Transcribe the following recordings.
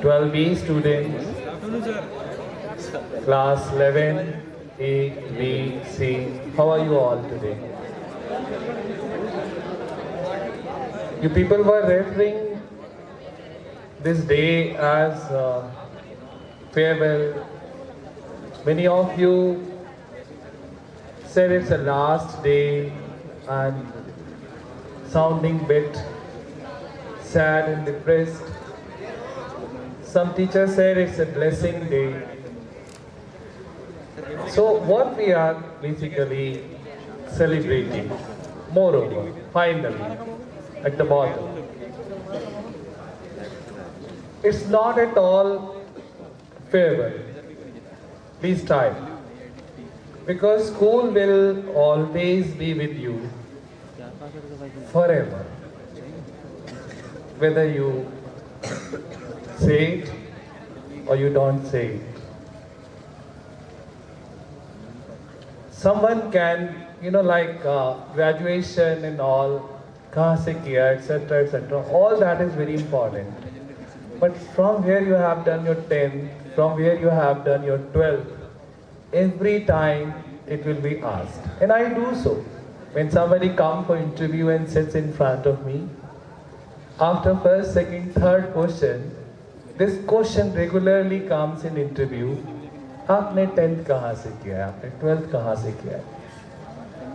12B students, class 11, A, B, C. How are you all today? You people were referring this day as farewell. Many of you said it's the last day and sounding bit sad and depressed. Some teachers said it's a blessing day. So what we are basically celebrating, moreover, finally, at the bottom, it's not at all farewell. Please try. Because school will always be with you forever. Whether you say it or you don't say it. Someone can, like graduation and all, kahan se kiya, etc., all that is very important. But from where you have done your 10th, from where you have done your 12th, every time it will be asked. And I do so. When somebody comes for interview and sits in front of me, after first, second, third question, this question regularly comes in interview. आपने 10th कहाँ से किया है, आपने 12th कहाँ से किया है?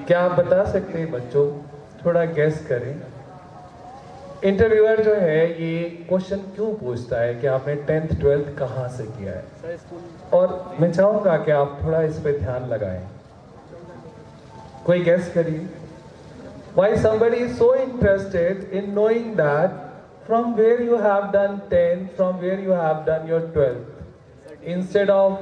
क्या आप बता सकते हैं बच्चों? थोड़ा गेस करें. इंटरव्यूअर जो है ये क्वेश्चन क्यों पूछता है कि आपने 10th 12th कहाँ से किया है? और मैं चाहूँगा कि आप थोड़ा इस पे ध्यान लगाएं. कोई गेस करिए. Why somebody is so interested in knowing that from where you have done 10th, from where you have done your 12th, instead of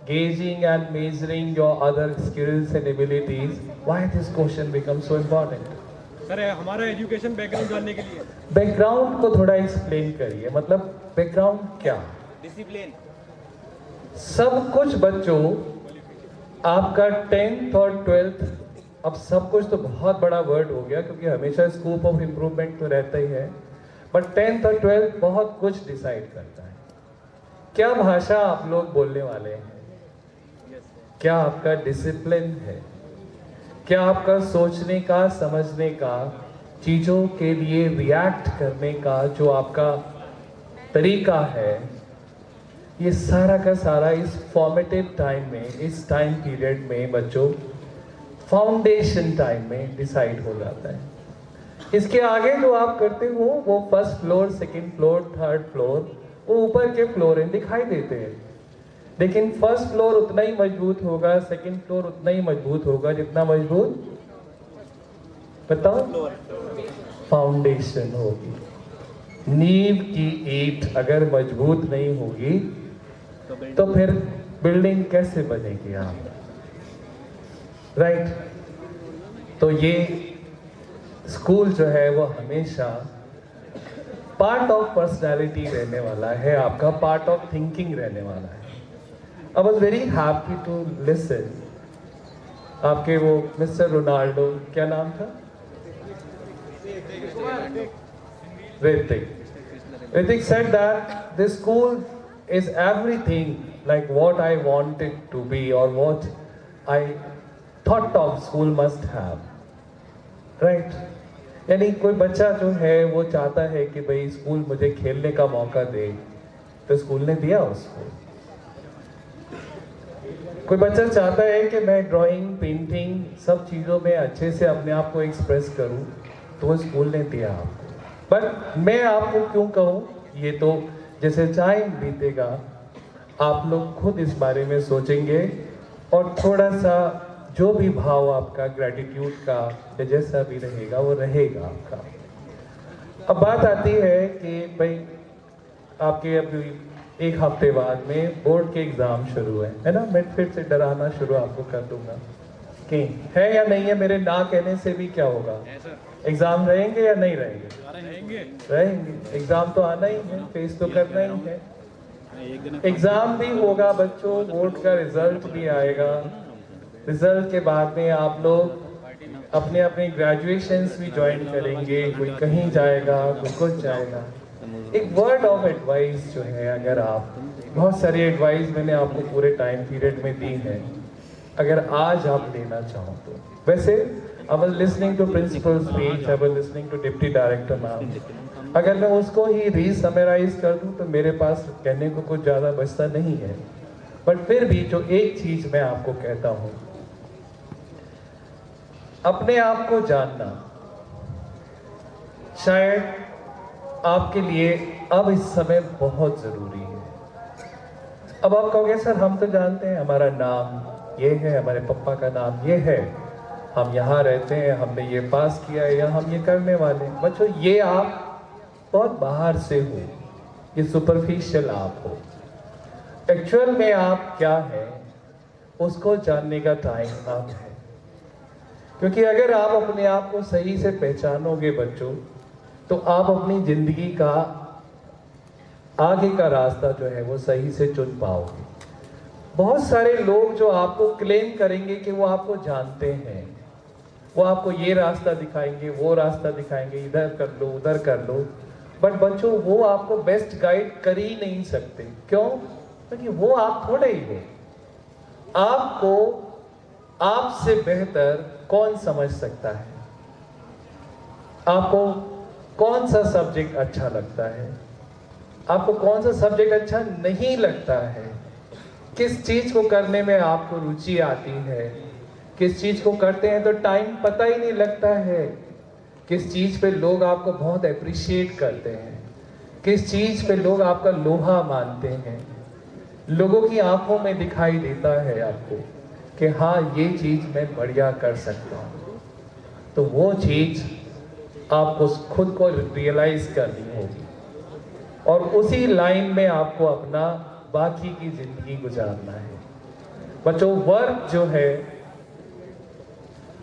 gauging and measuring your other skills and abilities, why this question becomes so important? Sir हमारा education background जानने के लिए. Background को थोड़ा explain करिए. मतलब background क्या? Discipline. सब कुछ बच्चों आपका 10th और 12th, अब सब कुछ तो बहुत बड़ा वर्ड हो गया क्योंकि हमेशा स्कोप ऑफ इम्प्रूवमेंट तो रहता ही है. बट 10th और 12th बहुत कुछ डिसाइड करता है. क्या भाषा आप लोग बोलने वाले हैं? क्या आपका डिसिप्लिन है? क्या आपका सोचने का, समझने का, चीज़ों के लिए रिएक्ट करने का जो आपका तरीका है, ये सारा का सारा इस फॉर्मेटिव टाइम में, इस टाइम पीरियड में बच्चों, फाउंडेशन टाइम में डिसाइड हो जाता है. इसके आगे जो आप करते हो वो first floor, second floor, third floor, वो ऊपर के फ्लोर दिखाई देते हैं. लेकिन फर्स्ट फ्लोर उतना ही मजबूत होगा, सेकंड फ्लोर उतना ही मजबूत होगा जितना मजबूत, बताओ, फाउंडेशन होगी. नींव की ईंट अगर मजबूत नहीं होगी तो फिर बिल्डिंग कैसे बनेगी आप? राइट. तो ये स्कूल जो है वो हमेशा पार्ट ऑफ पर्सनालिटी रहने वाला है, आपका पार्ट ऑफ थिंकिंग रहने वाला है. I was very happy to listen. आपके वो मिस्टर रोनाल्डो, क्या नाम था? Ritik said that this school is everything like what I wanted to be or what I thought of school must have. Right? यानी कोई बच्चा जो है वो चाहता है कि भाई स्कूल मुझे खेलने का मौका दे, तो स्कूल ने दिया उसको. कोई बच्चा चाहता है कि मैं ड्राइंग, पेंटिंग, सब चीज़ों में अच्छे से अपने आप को एक्सप्रेस करूं, तो वो स्कूल ने दिया आपको. बट मैं आपको क्यों कहूं, ये तो जैसे टाइम बीतेगा आप लोग खुद इस बारे में सोचेंगे और थोड़ा सा जो भी भाव आपका ग्रैटिट्यूड का या जैसा भी रहेगा वो रहेगा आपका. अब बात आती है कि भाई आपके अभी एक हफ्ते बाद में बोर्ड के एग्जाम शुरू है ना. मैं फिर से डराना शुरू आपको कर दूंगा कि है या नहीं है. मेरे ना कहने से भी क्या होगा, एग्जाम रहेंगे या नहीं रहेंगे? रहेंगे. एग्जाम तो आना ही है, फेस तो करना ही है. एग्जाम भी होगा बच्चों, बोर्ड का रिजल्ट भी आएगा. रिजल्ट के बाद में आप लोग अपने अपने ग्रेजुएशंस भी ज्वाइन करेंगे. कोई कहीं जाएगा, कोई कुछ जाएगा. एक वर्ड ऑफ एडवाइस जो है, अगर आप, बहुत सारी एडवाइस मैंने आपको पूरे टाइम पीरियड में दी है, अगर आज आप लेना चाहो तो। वैसे I was listening to principal speech, I was listening to deputy director ma'am, अगर मैं उसको ही रीसमराइज कर दूं तो मेरे पास कहने को कुछ ज़्यादा बचता नहीं है। बट फिर भी जो एक चीज़ मैं आपको कहता हूँ, अपने आप को जानना शायद आपके लिए अब इस समय बहुत ज़रूरी है। अब आप कहोगे सर हम तो जानते हैं, हमारा नाम ये है, हमारे पापा का नाम ये है, हम यहाँ रहते हैं, हमने ये पास किया है या हम ये करने वाले हैं। बच्चों, ये आप बहुत बाहर से हो, ये सुपरफिशियल आप हो। एक्चुअल में आप क्या है उसको जानने का टाइम अब है। क्योंकि अगर आप अपने आप को सही से पहचानोगे बच्चों, तो आप अपनी जिंदगी का आगे का रास्ता जो है वो सही से चुन पाओगे। बहुत सारे लोग जो आपको क्लेम करेंगे कि वो आपको जानते हैं, वो आपको ये रास्ता दिखाएंगे, वो रास्ता दिखाएंगे, इधर कर लो उधर कर लो, बट बच्चों वो आपको बेस्ट गाइड कर ही नहीं सकते। क्यों? क्योंकि वो आप थोड़े ही हो। आपको आपसे बेहतर कौन समझ सकता है? आपको कौन सा सब्जेक्ट अच्छा लगता है, आपको कौन सा सब्जेक्ट अच्छा नहीं लगता है, किस चीज को करने में आपको रुचि आती है, किस चीज को करते हैं तो टाइम पता ही नहीं लगता है, किस चीज पे लोग आपको बहुत अप्रिशिएट करते हैं, किस चीज पे लोग आपका लोहा मानते हैं, लोगों की आंखों में दिखाई देता है आपको कि हाँ ये चीज मैं बढ़िया कर सकता हूँ। तो वो चीज आपको खुद को रियलाइज करनी होगी और उसी लाइन में आपको अपना बाकी की जिंदगी गुजारना है। बच्चों, वर्क जो है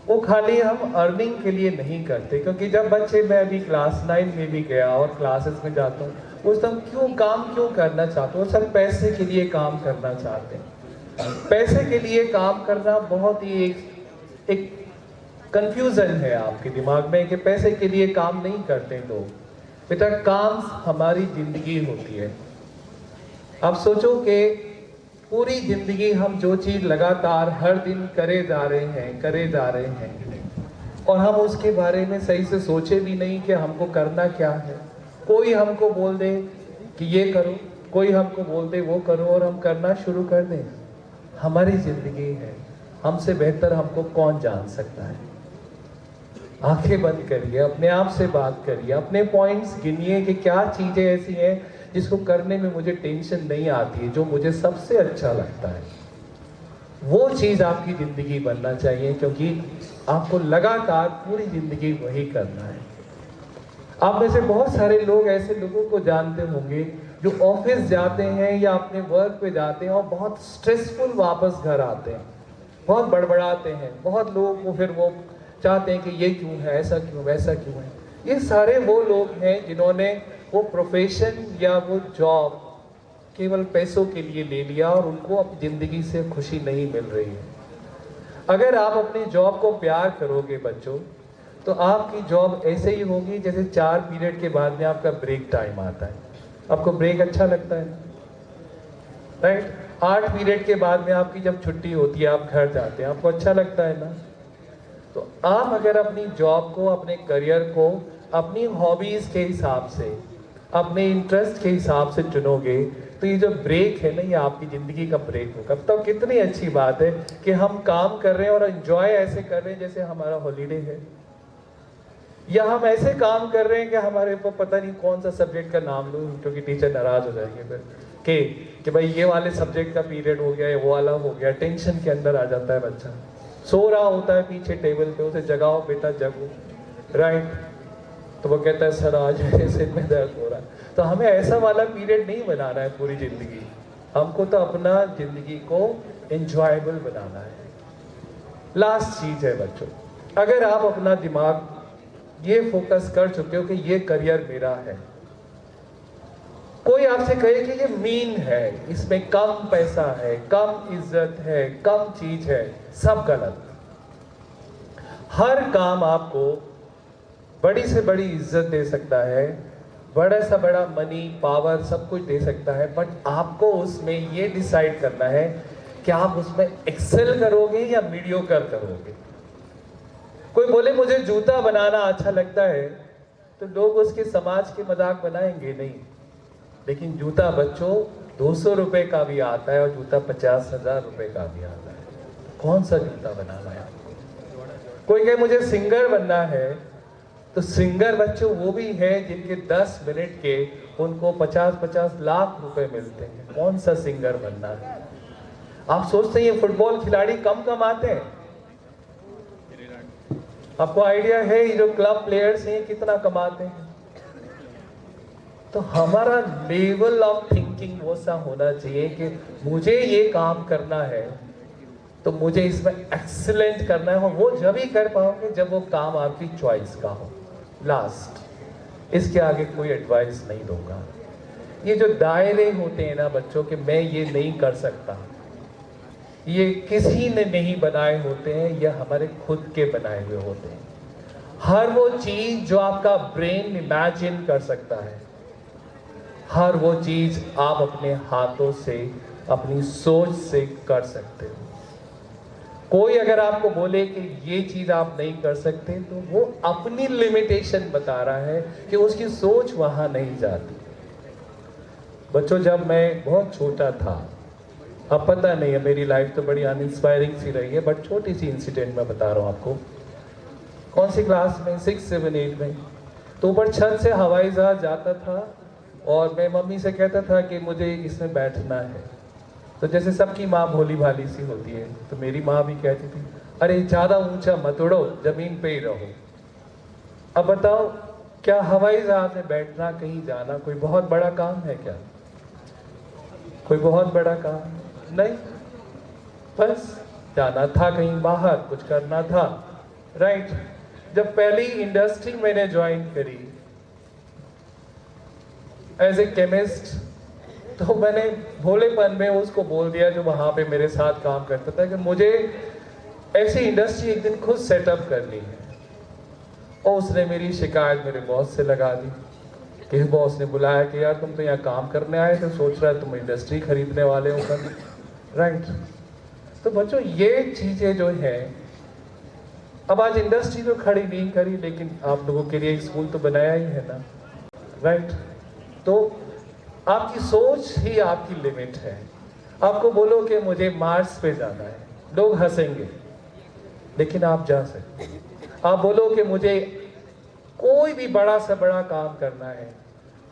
वो खाली हम अर्निंग के लिए नहीं करते। क्योंकि जब बच्चे, मैं अभी क्लास 9 में भी गया और क्लासेस में जाता हूँ, उस हम क्यों करना चाहते हो? सर पैसे के लिए काम करना चाहते हैं। पैसे के लिए काम करना बहुत ही एक कंफ्यूजन है आपके दिमाग में कि पैसे के लिए काम नहीं करते लोग। बेटा, काम हमारी जिंदगी होती है। आप सोचो कि पूरी जिंदगी हम जो चीज लगातार हर दिन करे जा रहे हैं और हम उसके बारे में सही से सोचे भी नहीं कि हमको करना क्या है। कोई हमको बोल दे कि ये करो, कोई हमको बोल दे वो करो और हम करना शुरू कर दें। हमारी जिंदगी है, हमसे बेहतर हमको कौन जान सकता है? आंखें बंद करिए, अपने आप से बात करिए, अपने पॉइंट्स गिनिए कि क्या चीजें ऐसी हैं जिसको करने में मुझे टेंशन नहीं आती है, जो मुझे सबसे अच्छा लगता है। वो चीज आपकी जिंदगी बनना चाहिए, क्योंकि आपको लगातार पूरी जिंदगी वही करना है। आप में से बहुत सारे लोग ऐसे लोगों को जानते होंगे जो ऑफिस जाते हैं या अपने वर्क पे जाते हैं और बहुत स्ट्रेसफुल वापस घर आते हैं, बहुत बड़बड़ाते हैं। बहुत लोगों को फिर वो चाहते हैं कि ये क्यों है, ऐसा क्यों, वैसा क्यों है। ये सारे वो लोग हैं जिन्होंने वो प्रोफेशन या वो जॉब केवल पैसों के लिए ले लिया और उनको अपनी ज़िंदगी से खुशी नहीं मिल रही है। अगर आप अपनी जॉब को प्यार करोगे बच्चों, तो आपकी जॉब ऐसे ही होगी जैसे 4 पीरियड के बाद में आपका ब्रेक टाइम आता है। आपको ब्रेक अच्छा लगता है, राइट? 8 पीरियड के बाद में आपकी जब छुट्टी होती है, आप घर जाते हैं, आपको अच्छा लगता है ना? तो आप अगर अपनी जॉब को, अपने करियर को अपनी हॉबीज के हिसाब से, अपने इंटरेस्ट के हिसाब से चुनोगे, तो ये जो ब्रेक है ना, ये आपकी जिंदगी का ब्रेक होगा। तो कितनी अच्छी बात है कि हम काम कर रहे हैं और एंजॉय ऐसे कर रहे हैं जैसे हमारा हॉलीडे है, या हम ऐसे काम कर रहे हैं कि हमारे को पता नहीं कौन सा सब्जेक्ट का नाम लूं, क्योंकि टीचर नाराज हो जाएंगे फिर कि भाई ये वाले सब्जेक्ट का पीरियड हो गया, वो वाला हो गया। टेंशन के अंदर आ जाता है बच्चा, सो रहा होता है पीछे टेबल पे, उसे जगाओ बेटा जगो, राइट? तो वो कहता है सर आज मेरे सिर में दर्द हो रहा है। तो हमें ऐसा वाला पीरियड नहीं बनाना है पूरी जिंदगी, हमको तो अपना जिंदगी को एंजॉयबल बनाना है। लास्ट चीज है बच्चों, अगर आप अपना दिमाग ये फोकस कर चुके हो कि ये करियर मेरा है, कोई आपसे कहे कि ये मीन है, इसमें कम पैसा है, कम इज्जत है, कम चीज है, सब गलत। हर काम आपको बड़ी से बड़ी इज्जत दे सकता है, बड़ा सा बड़ा मनी पावर सब कुछ दे सकता है, बट आपको उसमें ये डिसाइड करना है कि आप उसमें एक्सेल करोगे या मीडियोकर करोगे। कोई बोले मुझे जूता बनाना अच्छा लगता है, तो लोग उसके समाज के मजाक बनाएंगे नहीं, लेकिन जूता बच्चों 200 रुपए का भी आता है और जूता 50,000 रुपए का भी आता है। कौन सा जूता बनाना है आपको? कोई कहे मुझे सिंगर बनना है, तो सिंगर बच्चों वो भी है जिनके 10 मिनट के उनको 50-50 लाख रुपए मिलते हैं। कौन सा सिंगर बनना है? आप सोचते हैं ये फुटबॉल खिलाड़ी कम कमाते हैं? आपको आइडिया है ये जो क्लब प्लेयर्स हैं कितना कमाते हैं? तो हमारा लेवल ऑफ थिंकिंग वो सा होना चाहिए कि मुझे ये काम करना है तो मुझे इसमें एक्सीलेंट करना है, और वो जब ही कर पाओगे जब वो काम आपकी चॉइस का हो। लास्ट, इसके आगे कोई एडवाइस नहीं दूंगा। ये जो दायरे होते हैं ना बच्चों के, मैं ये नहीं कर सकता, ये किसी ने नहीं बनाए होते हैं, ये हमारे खुद के बनाए हुए होते हैं। हर वो चीज जो आपका ब्रेन इमेजिन कर सकता है, हर वो चीज आप अपने हाथों से, अपनी सोच से कर सकते हो। कोई अगर आपको बोले कि ये चीज आप नहीं कर सकते, तो वो अपनी लिमिटेशन बता रहा है कि उसकी सोच वहां नहीं जाती। बच्चों, जब मैं बहुत छोटा था, अब पता नहीं है मेरी लाइफ तो बड़ी अनइंस्पायरिंग सी रही है, बट छोटी सी इंसिडेंट मैं बता रहा हूँ आपको। कौन सी क्लास में, 6, 7, 8 में, तो ऊपर छत से हवाई जहाज जाता था और मैं मम्मी से कहता था कि मुझे इसमें बैठना है। तो जैसे सबकी माँ भोली भाली सी होती है, तो मेरी माँ भी कहती थी, अरे ज़्यादा ऊंचा मत उड़ो, जमीन पे ही रहो। अब बताओ, क्या हवाई जहाज में बैठना, कहीं जाना कोई बहुत बड़ा काम है क्या? कोई बहुत बड़ा काम नहीं, बस जाना था कहीं बाहर, कुछ करना था, राइट। जब पहली इंडस्ट्री मैंने ज्वाइन करी एज ए केमिस्ट, तो मैंने भोलेपन में उसको बोल दिया जो वहां पे मेरे साथ काम करता था कि मुझे ऐसी इंडस्ट्री एक दिन खुद सेटअप करनी है। और उसने मेरी शिकायत मेरे बॉस से लगा दी कि बॉस ने बुलाया कि यार तुम तो यहाँ काम करने आए थे, सोच रहा है तुम इंडस्ट्री खरीदने वाले हो कर, राइट। तो बच्चों, ये चीजें जो है, अब आज इंडस्ट्री तो खड़ी नहीं करी, लेकिन आप लोगों के लिए स्कूल तो बनाया ही है ना, राइट। तो आपकी सोच ही आपकी लिमिट है। आपको बोलो कि मुझे मार्स पे जाना है, लोग हंसेंगे, लेकिन आप जा सकते। आप बोलो कि मुझे कोई भी बड़ा से बड़ा काम करना है,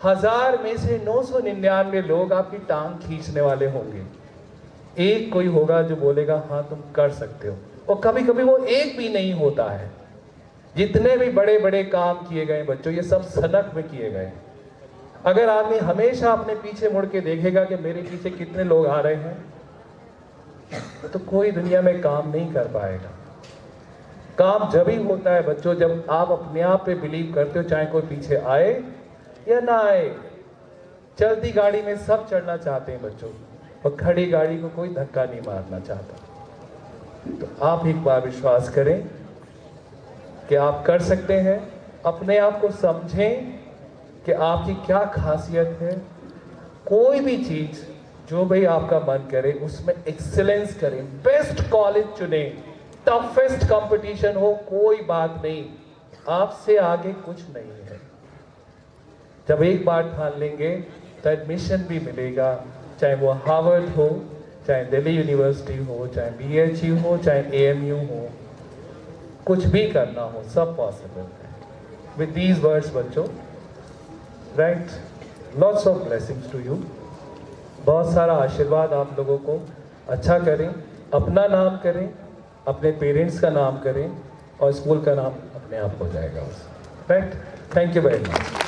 1000 में से 999 लोग आपकी टांग खींचने वाले होंगे, एक कोई होगा जो बोलेगा हाँ तुम कर सकते हो। और कभी कभी वो एक भी नहीं होता है। जितने भी बड़े बड़े काम किए गए बच्चों, ये सब सनक में किए गए। अगर आदमी हमेशा अपने पीछे मुड़ के देखेगा कि मेरे पीछे कितने लोग आ रहे हैं, तो कोई दुनिया में काम नहीं कर पाएगा। काम जब ही होता है बच्चों जब आप अपने आप पे बिलीव करते हो, चाहे कोई पीछे आए या ना आए। चलती गाड़ी में सब चढ़ना चाहते हैं बच्चों, और खड़ी गाड़ी को कोई धक्का नहीं मारना चाहता। तो आप एक बार विश्वास करें कि आप कर सकते हैं। अपने आप को समझें कि आपकी क्या खासियत है। कोई भी चीज जो भाई आपका मन करे उसमें एक्सीलेंस करें, बेस्ट कॉलेज चुने, टफेस्ट कंपटीशन हो, कोई बात नहीं, आपसे आगे कुछ नहीं है। जब एक बार ठान लेंगे तो एडमिशन भी मिलेगा, चाहे वो हार्वर्ड हो, चाहे दिल्ली यूनिवर्सिटी हो, चाहे BHU हो, चाहे AMU हो, कुछ भी करना हो, सब पॉसिबल है विद दीज वर्ड्स बच्चों, right. Lots of blessings to you. बहुत सारा आशीर्वाद आप लोगों को। अच्छा करें, अपना नाम करें, अपने पेरेंट्स का नाम करें, और स्कूल का नाम अपने आप हो जाएगा, right. Thank you very much.